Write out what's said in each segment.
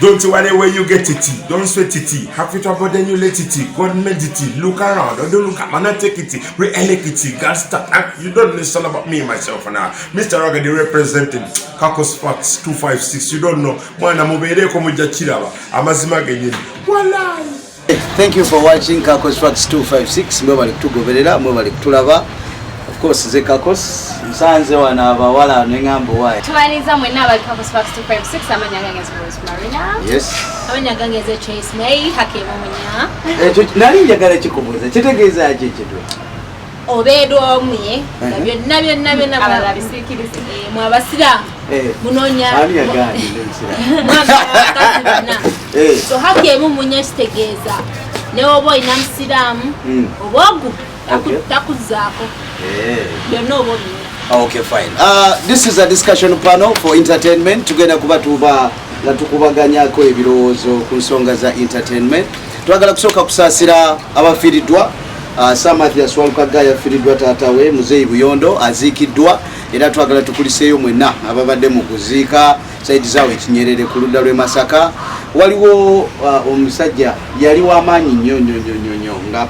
Don't worry where you get it. Don't sweat it. Have it up, but then you let it. God made it. Look around. Don't look at man. Not take it. Re-elect it. God stop. You don't listen about me, myself, now. Mr. Rogadi representing Kakos Facts 256. You don't know. Thank you for watching Kakos Facts 256. Of course, the Kakos. Sanze wana abawala n'engambo wayi. Tumaliza mwena abali Kakos Facts 256 amanyagange Rose Marina. Yes. Amanyagange Chase May hakema munya. Nali njagala kikubuuza kitegeeza ki kitu? Obeedo omwe nabyo ababisikirize mwabasira munonya ani yagani n'ensira. So hakema munya kitegeeza ne obo ina musiramu obogu takuzaako. Okay, fine. This is a discussion panel for entertainment. Tugenda kuba tuba na tukubaganyako ebirowoozo ku nsonga za entertainment. Twagala kusooka kusaasira abafiiriddwa. Samathias Walukagga yafiiriddwa taatawe Muzeeyi Buyondo aziikiddwa era twagala tukuliseeyo mwenna ababadde mu kuziika saidi zaawe Ekinyerere ku ludda lw'e Masaka. Waliwo omusajja yali w'amaanyi nnyo nga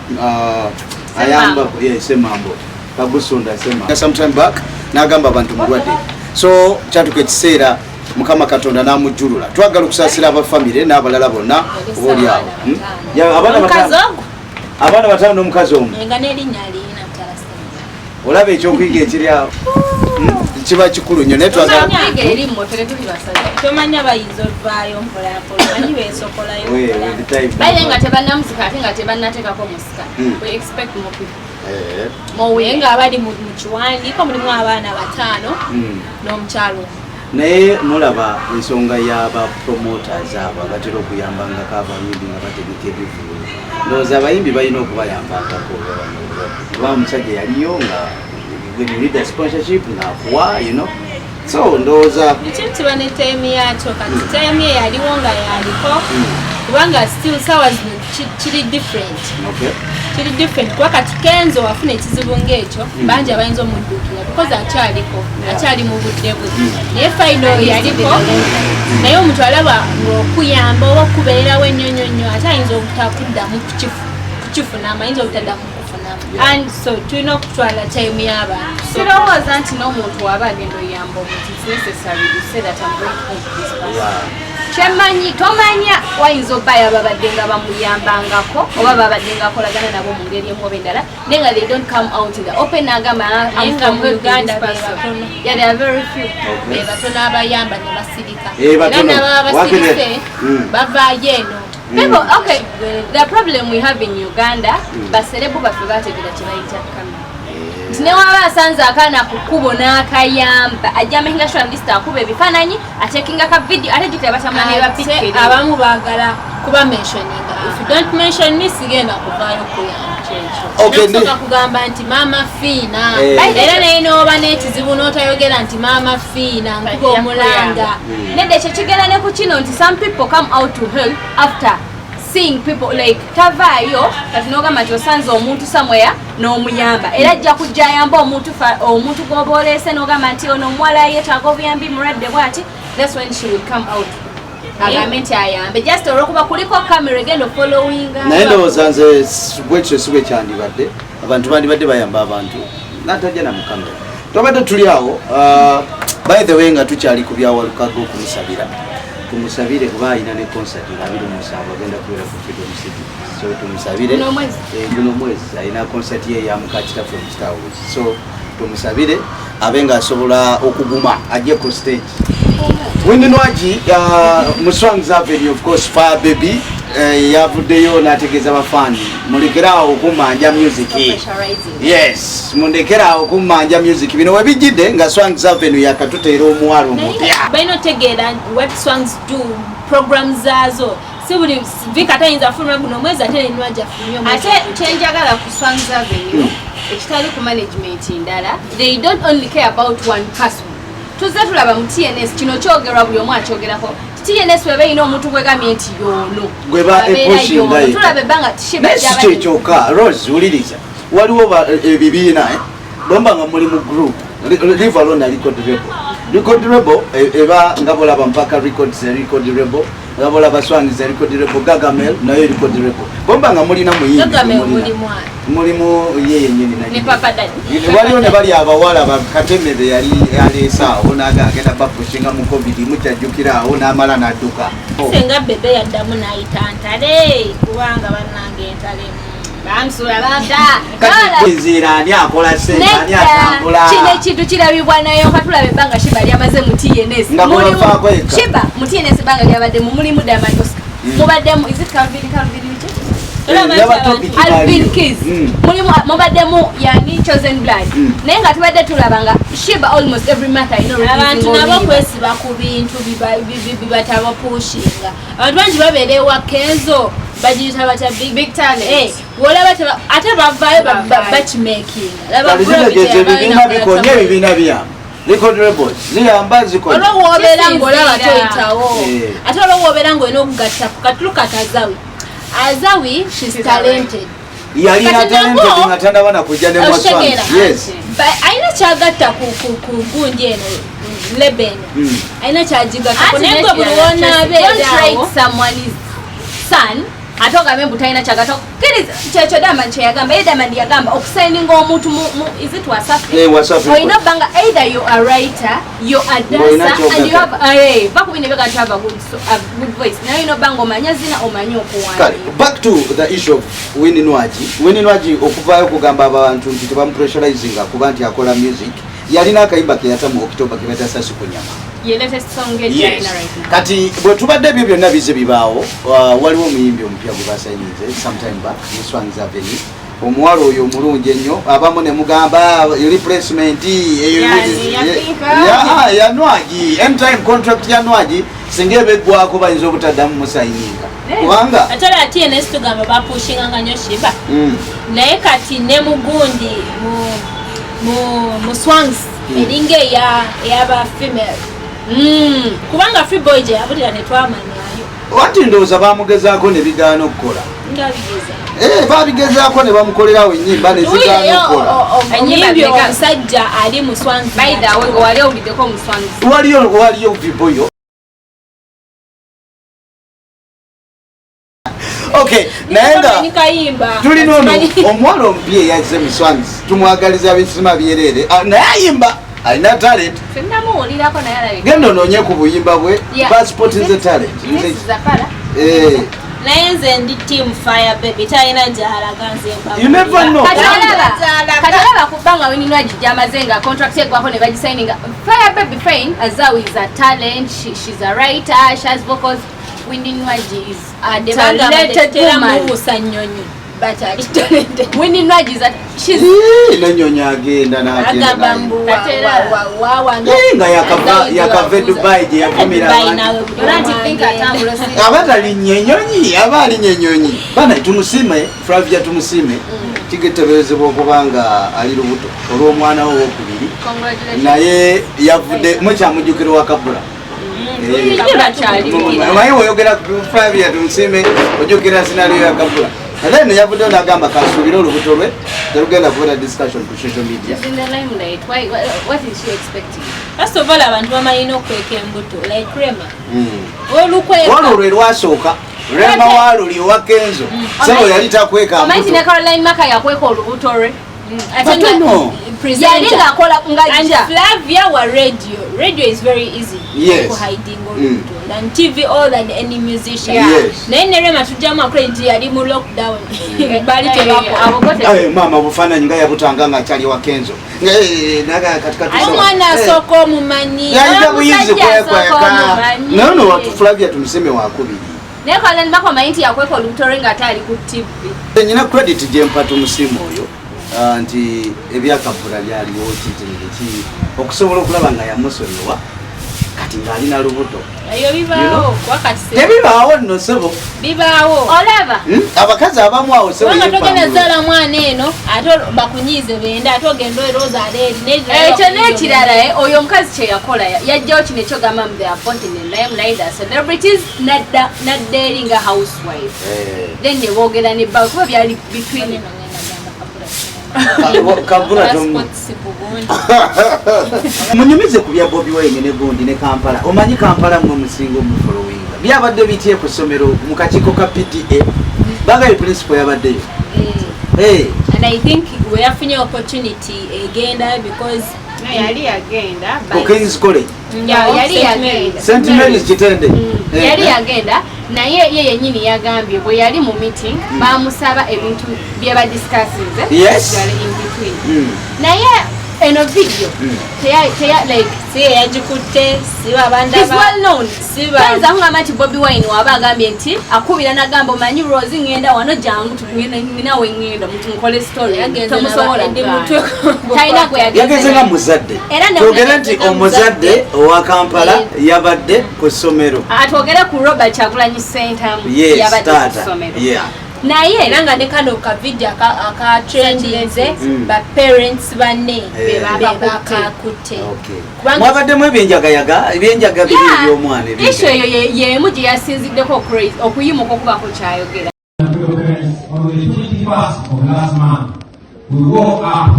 ayamba semambo Kagusunda sema sometime back nagamba abantu mulwadde so kyatuka ekiseera Mukama Katonda namujjulula twagala okusaasira abafamile n'abalala bonna oboli awo abana batano n'omukazi omu olaba ekyokuyiga ekiri awo kiba kikulu nnyo naye twagala tomanya bayinza oluvaayo mpolampola manyi beesokolayo baye nga tebannamuzika ate nga tebannateekako musika we expect more people mowe nga abali mu kiwandiiko mulimu abaana 5 n'omukyalo naye mulaba ensonga y'aba promoters abo abatera okuyambangako abayimbi nga bategeka ebivulo ndowooza abayimbi balina okubayambangako oba omusajja yaliyo nga when you need a sponsorship ng'akuwa you know so ndowooza kiba ne time yakyo kati time yaliwo nga yaliko kubanga still sawa zino kiri different kiri different kuba kati Kenzo wafuna ekizibu ng'ekyo bangi abayinza omuddukira because akyali mu budde bwe naye final yaliko naye omuntu alaba ng'okuyamba oba okubeerawo ennyonnyonnyo ate ayinza obutakuddamu kukifuna amayinza obutaddamu kufunamu and so tulina okutwala time y'abantu sirowooza nti n'omuntu waba agenda oyamba omuntu it's necessary to say that I'm going to help this person Chemanyi tomanya wayinza obaya babadde nga bamuyambangako oba babadde nga kolagana nabo mu ngeri emu oba endala nenga they don't come out in the open agamba enga mu Uganda yeah they are very few batono abayamba ne basirika era nabo abasirise bavaayo eno people okay the problem we have in Uganda baserebu bafe bategera kibayita kamera Newa sanza akana kukubo n'akayamba ajamenga journalist akuba ebifaananyi atekinga ka video ate gitebatamula ne bapikira abamu baagala kuba mentioning if you don't mention me sigenda kuvaayo kuyamba okay nsoka kugamba nti mama Fiina era naye n'oba n'ekizibu n'otayogera nti mama Fiina nkuba omulanga nedde ekyo kigenda ne ku kino nti some people come out to help after seeing people like tavayo kati nogamba nti osanze omuntu somewhere n'omuyamba era ajja kujja ayamba omuntu goboolese nogamba nti ono omuwala yeetaaga obuyambi mulwadde bwati that's when she will come out agambe nti ayambe just olwokuba kuliko kamera egenda followinga naye ndowooza nze bwekyo si bwe kyandibadde abantu bandibadde bayamba abantu natajja na mukamera tubadde tuli awo by the way nga tukyali ku bya Walukagga okumusabira tumusabire kuba alina ne concert nga 27 agenda kubeera ku Freedom City so tumusabire guno mwezi alina concert ye ya mukachita from Star Wars so tumusabire abenga asobola okuguma ajje ku stage Windi Nwagi Muswangs Avenue of course Fire Baby yavuddeyo n'ategeeza abafani mulekerawo okumanja music yes mulekerawo okumanja music bino webijjidde nga Swangs Avenue yakatuteera omuwalo omupya balina otegeera what Swangs do programs zaazo si buli vika tayinza fuluma guno mwezi ate Nwagi afulumye omwezi ate kyenjagala ku Swangs Avenue ekitali ku management ndala they don't only care about one person tuze tulaba mu TNS kino kyogerwa buli omu akyogerako TNS webe ino omuntu gwegamye nti yono gweba epushing dai tulabe banga tishibe jaba choka Rose uliriza waliwo ebibiina bomba nga muri mu group live alone record rebel eba ngabola bampaka record rebel ngabola baswangiza likodrebo gagamel nayo likodrebo bomba nga mulina muyimbi gagamel mulimu yeye nyeni ne papa dadi waliwo ne bali abawala bakatemebe yali alesaawo naga agenda bapushinga mu covid mukyajjukira awo n'amala n'adduka senga bebe yaddamu n'ayita ntale kubanga bannange entale bansula bata nzira ani akola sente ani atambula kino ekintu kirabibwa nayo katulabe ebbanga shiba lyamaze mu TNS shiba mu TNS ebbanga lyabadde mu mulimu Diamond mubaddemu is it Calvin Alvin Keys mubaddemu yani chosen blood naye nga tubadde tulabanga shiba almost every month abantu nabo kwesiba ku bintu bibatabapushinga abantu bangi babeerewa kenzo bajiyita bata big talent wala bata ate bavayo batchmaking laba bibina bya record reports ziyamba zikola olwobera ngolaba toyitawo ate olwobera ngo enokugatta katuluka tazawi Azawi, she's talented. Yali na talented ngatanda bana kujja ne mwaswa. Yes. But aina chagata kugunje no leben. Aina chajiga kunemba buona be don't trade someone's son. Atoka membu taina chagata. Kiri checho Diamond yagamba Diamond yagamba okusigning omuntu is it WhatsApp? WhatsApp. Or ino banga either you are a writer, you are dancer and you have bakubine bega have a good voice. Now ino banga omanyazina omanyo okuwanda. Back to the issue of Winnie Nwagi okuvayo kugamba abantu nti tebampressurizing kuba nti akola music. Yalina akayimba ke yatamu October ke beta sasi kunyama. Your latest song get right now. Kati bwe tubadde byo byonna bize bibaawo waliwo omuyimbi omupya gwe basayinize sometime back Swang's Avenue omuwala oyo omulungi ennyo abamu ne mugamba replacement ya Nwagi end-time contract ya Nwagi singa ebeggwako bayinza obutaddamu musayininga kubanga atala ati NS tugamba bapushinga nga nnyo Shiba naye kati ne mugundi mu Swangs eringa eyaba female kubanga free boy je abulira netwamanyayo wati ndowooza bamugezaako ne bigaana okukola babigezaako ne bamukolerawo ennyimba ne zigaana okukola ennyimbi omusajja ali mu Swangs wali owuliddeko mu Swangs waliyo viboyo okay nayenga tulina ono omuwala omupya eyazze mu Swangs tumwagaliza abisima byerere naye ayimba alina talent sennamuwulirako naye alabika genda onoonye ku buyimba bwe passport nze talent naye nze ndi team fire baby talina gyalaga nze you never know katalaba kubanga Winnie Nwagi gyamaze nga contract egwako ne bagisigninga fire baby fine Azawi is a talent she's a writer she has vocals Winnie Nwagi is a talented woman Winnie Nwagi she's nenyonya agenda n'agamba nga yakava Dubai gye yavumira abatalinnye ennyonyi aba alinnye ennyonyi bana tumusime Flavia tumusime kigetebezebwa okubanga ali lubuto olw'omwana we owokubiri naye yavudde mukyamujjukira wakabula maye oyogera Flavia tumusime ojjukira sinaliyo yakabula then yavuddeyo n'agamba kasuubire olubuto lwe terugenda kubera discussion ku social media. She's in the limelight. What is she expecting? First of all, abantu bamalina okweka embuto like Rema. Olwo lwe lwasooka Rema waluli owa Kenzo sebo yali takweka mbuto. Omanyi ne Caroline Maka yakweka olubuto lwe. Yali ng'akola ng'ajja. And Flavia wa radio is very easy. Yes. For hiding olubuto. Than TV or than any musician. Yes. Naye ne Rema tujjamu akwenti yali mu lockdown. Bali tebako abogote. Mama bufaananyi nga yabutanga ng'akyali wa Kenzo. Naga katika tusoma. Omwana asooka omumanyi. Yayita buyizi kwekweka. Nono watu Flavia tumuseme wakubiri. Naye Caroline Maka omanyi yakweka olubuto lwe ng'ate ali ku TV. Nyina credit gye mpa tumusimu oyo. Nti ebyakavula byaliwo kiti okusobola okulaba nga yamusonyiwa kati ng'alina lubuto eyo bibaawo wakati tebibaawo nno sebo bibaawo olaba abakazi abamu awo sebo nga togenda zaala mwana eno ate bakunyiize benda ate ogenda erooza aleeri ekyo n'ekirala oyo omukazi kye yakola yajjawo kino ekyogamba mu the appointed name neither celebrities nadda eri nga housewife then ne boogera ne bbawe kuba byali between Kabula munyumize ku bya Bobi Wine ne Gondi ne Kampala omanyi Kampala mwe musingo mu following byabadde bitye ku ssomero mu kakiiko ka PTA bagaye principal yabaddeyo. And I think we have an opportunity again because yali agenda King's College. Yali agenda St. Mary's Kitende. Yali agenda naye ye yennyini yagambye bwe yali mu meeting bamusaba ebintu bye ba discusses Yes. in between. Naye eno video like siye yagikutte siba abandaba is well known siba kwanza ngamba nti Bobi Wine waba agambye nti akubira nagamba omanyi Rose ngenda wano jangu tugenda nawe ngenda mukole story tomusobola ndi mutwe taina gwe yageze nga muzadde twogera nti omuzadde owa Kampala yabadde ku ssomero atwogere ku Robert Kyagulanyi Center yabadde ku ssomero naye era nga ne kano ka video aka trendinze ba parents banne bebakakutte mwabaddemu ebyenjaga biri by'omwana esho eyo yemu gye yasinziddeko okuyimuka okubako kyayogera. On the 21st of last month, we woke up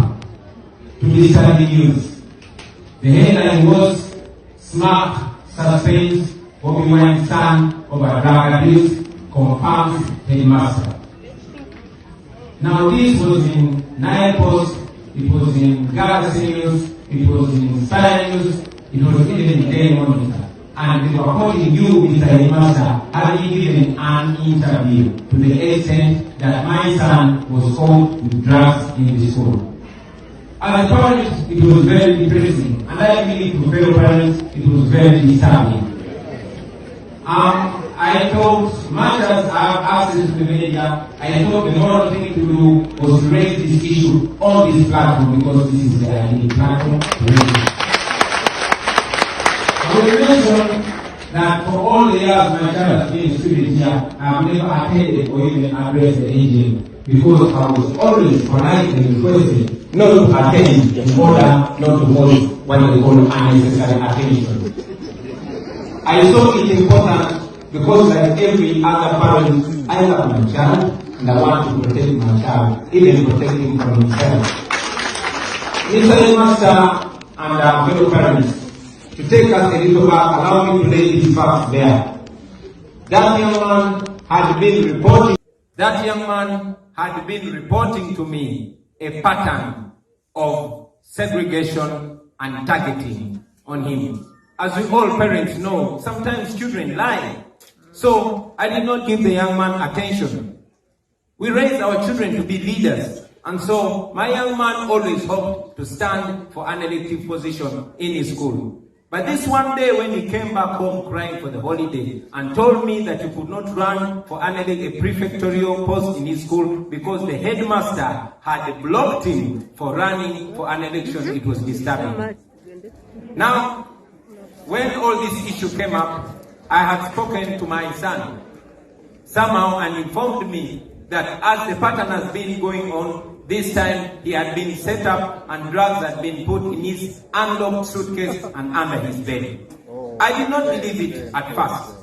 to the news. The headline was "Smart Sustains Bobi Wine's son over drug abuse, confirms headmaster." Now this was in Nile Post, it was in Galaxy News, it was in Sky News, it was even in Daily Monitor. And they were quoting you, Mr. Headmaster, having given an interview to the extent that my son was caught with drugs in the school. As a parent, it was very depressing, and I believe to fellow parents, it was very disturbing. I thought, much as I have access to the media, I thought the normal thing to do was to raise this issue on this platform because this is the only platform to raise it. I will mention that for all the years my child has been a student here, I have never attended or even addressed the AGM because I was always politely requested not to attend in order not to hold what they call unnecessary attention. I saw it important because like every other parent, I love my child and I want to protect my child, even protect him from himself. Mr. Headmaster and our fellow parents, to take us a little back, allow me to lay this fact there. That young man had been reporting to me a pattern of segregation and targeting on him. As we all parents know, sometimes children lie. So I did not give the young man attention. We raised our children to be leaders. And so my young man always hoped to stand for an elective position in his school. But this one day when he came back home crying for the holiday and told me that he could not run for a prefectorial post in his school because the headmaster had blocked him for running for an election, it was disturbing. Now, when all this issue came up, I had spoken to my son somehow and informed me that as the pattern has been going on, this time he had been set up and drugs had been put in his unlocked suitcase and under his bed. I did not believe it at first.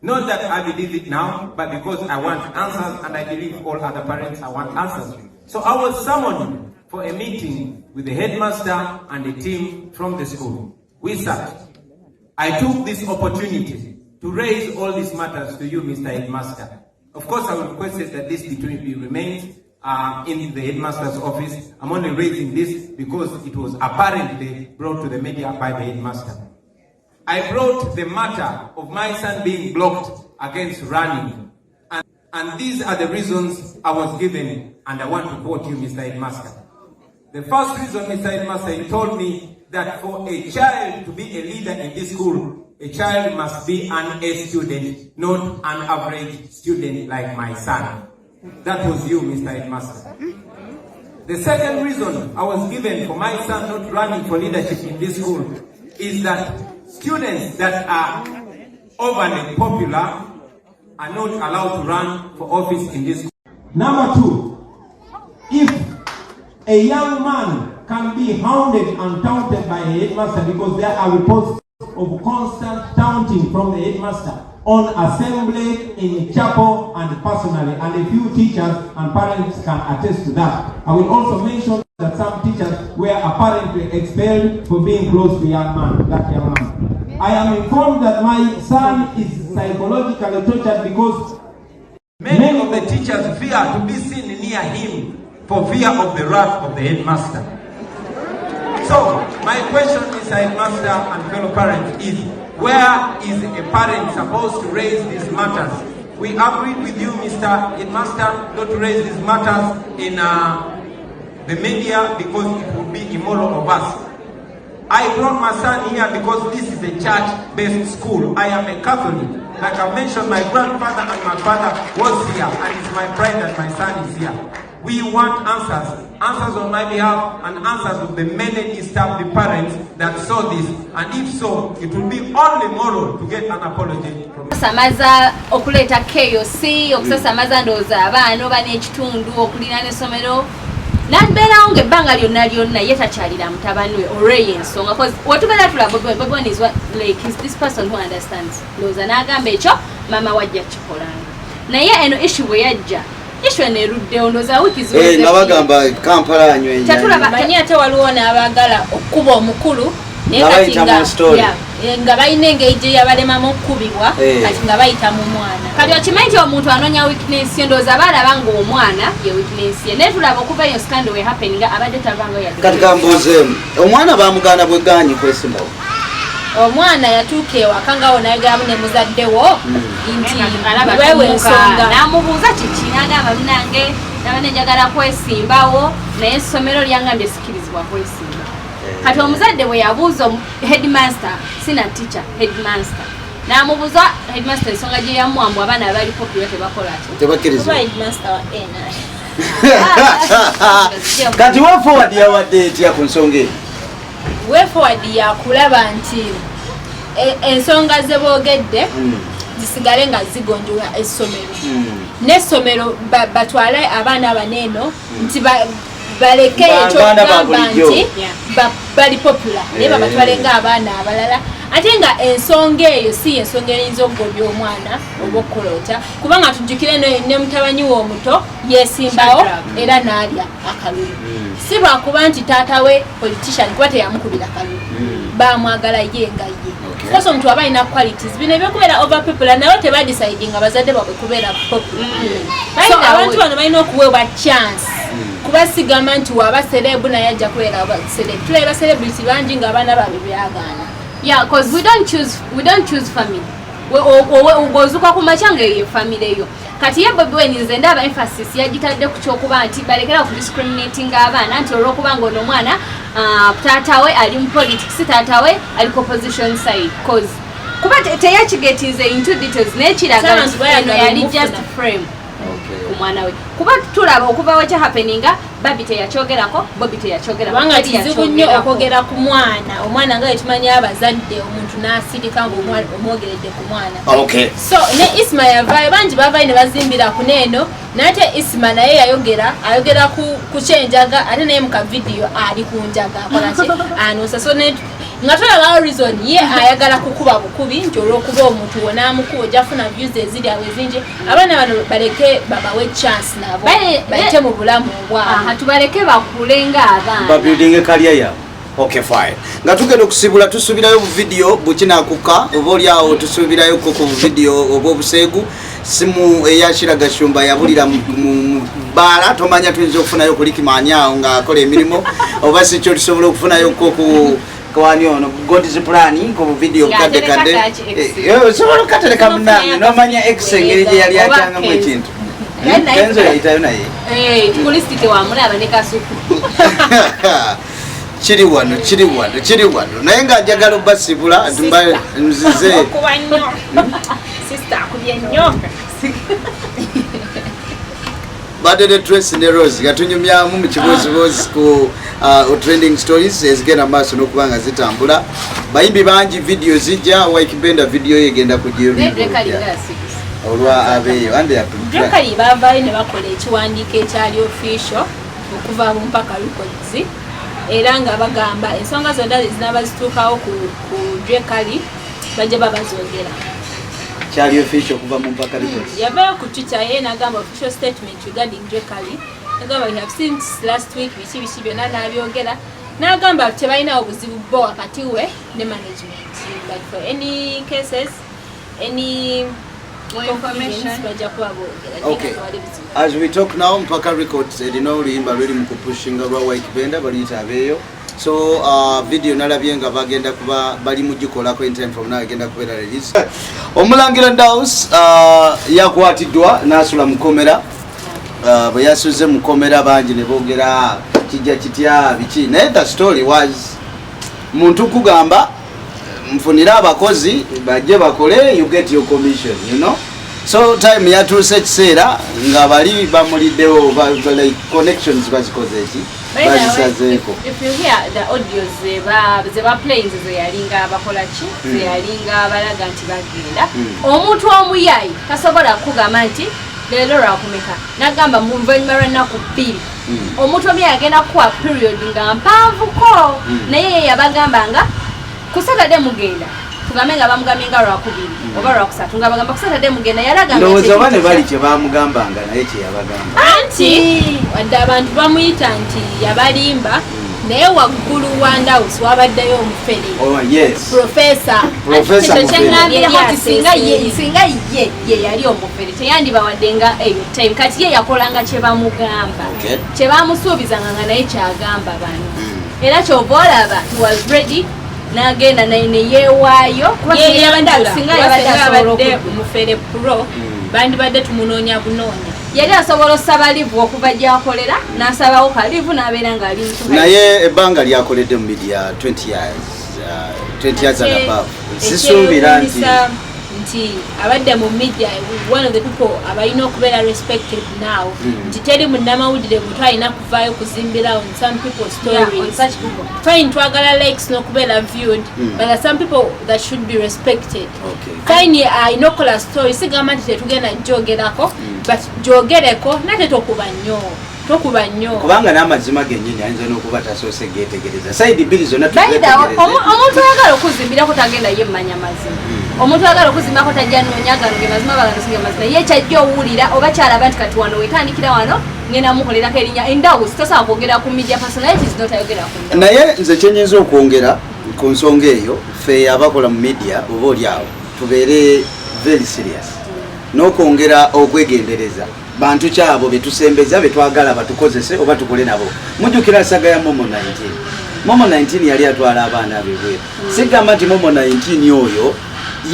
Not that I believe it now, but because I want answers and I believe all other parents I want answers. So I was summoned for a meeting with the headmaster and a team from the school. We sat. I took this opportunity to raise all these matters to you, Mr. Headmaster. Of course, I requested that this between you remains in the headmaster's office. I'm only raising this because it was apparently brought to the media by the headmaster. I brought the matter of my son being blocked against running. And these are the reasons I was given, and I want to quote you, Mr. Headmaster. The first reason, Mr. Headmaster, he told me that for a child to be a leader in this school, a child must be an A student, not an average student like my son. That was you, Mr. Headmaster. The second reason I was given for my son not running for leadership in this school is that students that are overly popular are not allowed to run for office in this school. Number two, if a young man can be hounded and taunted by a headmaster because there are reports of constant taunting from the headmaster on assembly, in chapel, and personally, and a few teachers and parents can attest to that. I will also mention that some teachers were apparently expelled for being close to that young man. I am informed that my son is psychologically tortured because many of the teachers fear to be seen near him for fear of the wrath of the headmaster. So, my question is, headmaster and fellow parents, is where is a parent supposed to raise these matters? We agreed with you, Mr. Headmaster, not to raise these matters in the media because it would be immoral of us. I brought my son here because this is a church-based school. I am a Catholic. Like I mentioned, my grandfather and my father was here, and it's my pride that my son is here. We want answers on my behalf, and answers of the many established parents that saw this. And if so, it will be only moral to get an apology from Samaza okuleta KOC, okusasamaza ndoza abaana oba n'ekitundu okulina n'essomero. Nambera onge banga lyonna yetakyalira mutabani we already ensonga because watubeera tulaba Bobi Wine is what like is this person who understands. Loza n'agamba ekyo mama wajja kikolanga. Naye eno issue bwe yajja issue neruddewo ndoza wiki ziweze. nga bagamba Kampala anywe enjaga. Tatulaba manyi ate waliwo n'abagala okuba omukulu naye kati nga balina engeri gye yabalemamu okukubibwa kati nga bayita mu mwana. Kati okimanyi nti omuntu anoonya weakness ye ndowooza balaba ng'omwana ye weakness ye naye tulaba okuva eyo scandal we happening abadde tavangayo yadde. Kati kambuuzeemu omwana bamugaana bwegaanyi kwesimbawo. Omwana yatuuka ewaka ngawo nayogeramu ne muzaddewo nti wewe ensonga n'amubuuza kiki n'agamba munange naba nenjagala kwesimbawo naye essomero lyangambye sikirizibwa kwesimba. Kati omuzadde bwe yabuuza headmaster sina teacher headmaster n'amubuuza headmaster ensonga gye yamuwambwa abaana abali popular tebakola ati tebakirizibwa headmaster wa kati we forward yawadde etya ku nsonga eyo? We forward yakulaba nti ensonga ze boogedde zisigale nga zigonjola essomero n'essomero batwale abaana abaneno nti baleke ekyo kugamba nti bali popular naye babatwale ng'abaana abalala ate nga ensonga eyo si ensonga eyinza okugobya omwana oba okukolota kubanga tujjukire ne mutabanyi we omuto yeesimbawo era n'alya akalulu si lwakuba nti taata we politician kuba teyamukubira kalulu bamwagala ye nga ye koso omuntu aba alina qualities bino ebyokubeera over popular nayo tebadecide nga bazadde babwe kubeera popular so abantu bano balina okuweebwa chance kuba sigamba nti waba celebu naye ajja kubeera celebu tulaba celebrity bangi ng'abaana baabwe byagaana. Yeah, because we don't choose family. Ogozuka ku machanga ye family eyo. Kati ye Bobi Wine nze ndaba emphasis yagitadde ku kyokuba nti balekera ku discriminating abaana nti olw'okuba ng'ono omwana taata we ali mu politics taata we ali ku opposition side cause kuba teyakigetinze into details n'ekiraga nti eno yali just frame omwana we kuba tulaba okuva wekya happeninga Babi teyakyogerako Bobi teyakyogerako kubanga kizibu nnyo okwogera ku mwana omwana nga ekimanyi abazadde omuntu n'asirika ng'omwogeredde ku mwana. Okay. So ne Isma yavaayo bangi bavaayo ne bazimbira ku neeno nate Isma naye ayogera ku kyenjaga ate naye mu kavidiyo ali ku njaga akolaki anoosa so nga tolaba reason ye ayagala kukuba bukubi nti olw'okuba omuntu wona amukuba ojafuna views eziri awo ezingi abaana bano baleke babawe chance nabo bayite mu bulamu obwabwe tubaleke bakulenga abaana babuilding career yaabwe. Okay, fine. Nga tugenda okusibula tusubirayo bu video bukinakuka oba olyawo tusubirayo ku video oba obuseegu simu eyashira gashumba yabulira mu bala tomanya tuyinza okufunayo kuli kimanyaawo nga akola emirimu oba si kyo tusobola okufunayo ku kwani ono God's plan ko video kadde sobola okatereka munange nomanya x engeri gye yali atanga mu ekintu kenzo yayitayo naye tukulistike wamulaba ne kasuku kiri wano naye nga njagala obasibula nzize okuba nnyo sister akubye nnyo badde Trace ne Rose gatunyumyamu mu kibozibozi ku trending stories ezigenda maaso n'okubanga zitambula bayimbi bangi video zijja Waikibenda video yegenda kujiyo olwa abeyo ande yakali bavaayo ne bakola ekiwandiiko ekyali official okuva mu mpaka records era nga bagamba ensonga zonna zinaba zituukawo ku Drekali bajja babazongera kyali official kuva mu mpaka records yavaayo ku Twitter ye n'agamba official statement regarding Drekali n'agamba we have seen last week biki byonna n'abyogera n'agamba tebalina obuzibu bo wakati we ne management but for any cases any more information. Okay. As we talk now, Mpaka Records, oluyimba luli mu kupushinga lwa Waikibenda baliyita abeeyo. So video nalabyenga bagenda kuba bali mugikolako in time from now agenda kubeera release. Omulangira Daus yakwatiddwa n'asula mukomera. Bwe yasuze mukomera bangi ne boogera kijja kitya biki. Naye the story was muntu kugamba mfunira abakozi bajje bakole, you get your commission, you know. So time yatuuse kiseera nga bali bamuliddewo like connections bazikoze eki. If you hear the audios zeba playing zeyalinga bakola ki zeyalinga balaga nti bagenda omuntu omuyayi tasobola kugamba nti lero lwakumeka nagamba mu luvannyuma lw'ennaku 2 omuntu omuyayi agenda kuwa period nga mpanvuko naye yabagamba nga kusatade mugenda tugambe nga bamugambye nga lwakubiri oba lwakusatu nga bagamba kusatade mugenda yalaga ndowooza bane bali kye bamugambanga naye kye yabagamba anti wadde abantu bamuyita nti yabalimba naye waggulu wa Ndawusi wabaddeyo omufere singa ye yali omufere teyandibawadde nga eyo time kati ye yakolanga kye bamugamba kye bamusuubizanga nga naye kyagamba bano era kyova olaba he was ready nagenda neyeewaayo singa yabadde omufere pro bandibadde tumunoonya bunoonya yali asobola osaba livu okuva gy'akolera n'asabawo kalivu n'abeera nga ali naye ebbanga lyakoledde mu media 20 years and above sisuubira nti abadde mu media one of the people abalina okubeera respected now nti teri munnamawulire bwe twalina kuvaayo kuzimbira on some people's stories fine twagala likes n'okubeera viewed but some people that should be respected fine alina okukola story sigamba nti tetugenda gyogerako but gyogereko nate tokuba nnyo kubanga n'amazima gennyini ayinza n'okuba tasoose geetegereza side bbiri zonna omuntu ayagala okuzimbirako tagenda ye mmanya mazima omuntu ayagala okuzimbako tajja noonya ganoge mazima baganosinga mazima ye kyajja owulira oba kyalaba nti kati wano wetandikira wano ngenda mukolerako erinnya Endawusi tosobola kwogera ku media personalities notayogera ku naye nze kyenyinza okwongera ku nsonga eyo ffe abakola mu media oba oli awo tubeere very serious n'okwongera okwegendereza bantu kyabo betusembeza betwagala batukozese oba tukole nabo mujjukira saga ya Momo 19 yali atwala abaana bebweru sigamba nti Momo 19 oyo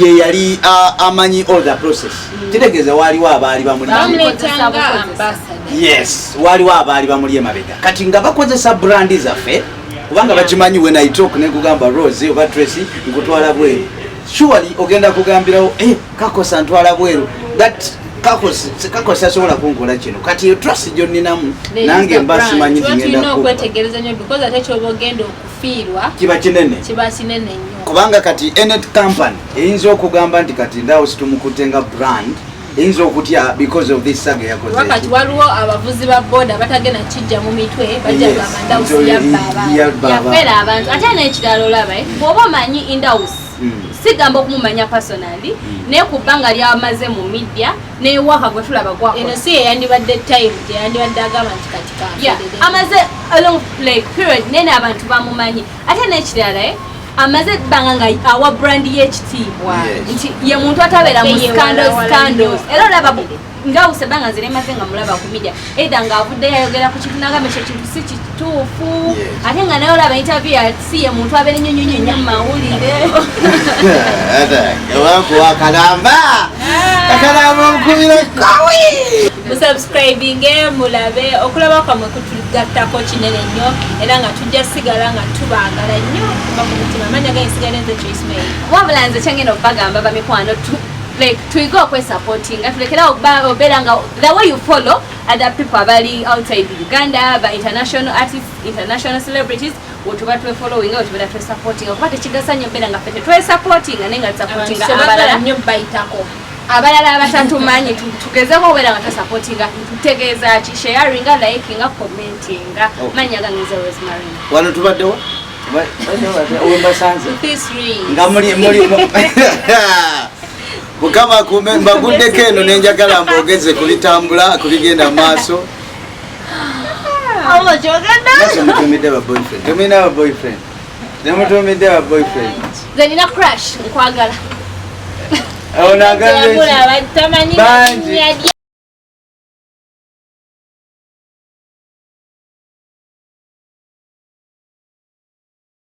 ye yali amanyi all the process kitegeeza waliwo abaali bamuli waliwo abaali bamuli emabega kati nga bakozesa brandi zaffe kubanga bakimanyi when I talk nekugamba Rose oba Tracy nkutwala bweru surely ogenda kugambirawo kakosa ntwala bweru that kakosa asobola kunkola kino kati trust gyonninamu nange mba simanyi ngenda okwetegereza nnyo because ate kyoba ogenda okufiirwa kiba kinene nnyo kubanga kati enet company eyinza okugamba nti kati Ndawusi tumukutte nga brand eyinza okutya because of this saga yakoze wakati waliwo abavuzi ba boda batagenda kijja mu mitwe bajja gamba Ndawusi yafera abantu ate n'ekirala olaba bw'oba omanyi Ndawusi sigamba okumumanya personally naye ku bbanga lyamaze mu media newaka gwe tulaba gwakola si yeyandibadde time gyeyandibadde agamba nti kati amaze a long like period nene abantu bamumanyi ate n'ekirala amaze ebbanga nga awa brand y'ekitiibwa nti ye muntu atabeera mu scandals era olaba Ndawusi ebbanga nzire maze nga mulaba ku media either ng'avudde yayogera ku kintu n'agamba ekyo kintu si kituufu ate nga naye olaba interview si ye muntu abeera nnyo mu mawulire akalamba okubira kawi musubscribinge mulabe okulaba kwamwe kutugattako kinene nnyo era nga tujja sigala nga tubaagala nnyo kuba ku mutima amanya ganyisigala nze Tracy wabula nze kyengenda okubagamba bamikwano like tuyiga okwesupportinga tulekera obeera nga the way you follow other people abali outside Uganda ba international artists international celebrities wotuba twefollowinga wotubeera twesupportinga kuba tekigasa nnyo beera nga ffe tetwesupportinga naye nga tusupportinga abalala nnyo bayitako abalala abatatumanyi tugezeko obeera nga twesupportinga tutegeeza ki sharinga likinga commentinga manya gange Rosemary wano tubaddewo wembasanze nga muli Mukama kume mbaguddeko eno nenjagala mbogeze kubitambula kubigenda maaso. Awo joganda. Mutumide ba boyfriend. Tumina ba boyfriend. Nemutumide ba boyfriend. Zenina crush nkwagala. Onagambye tamanyi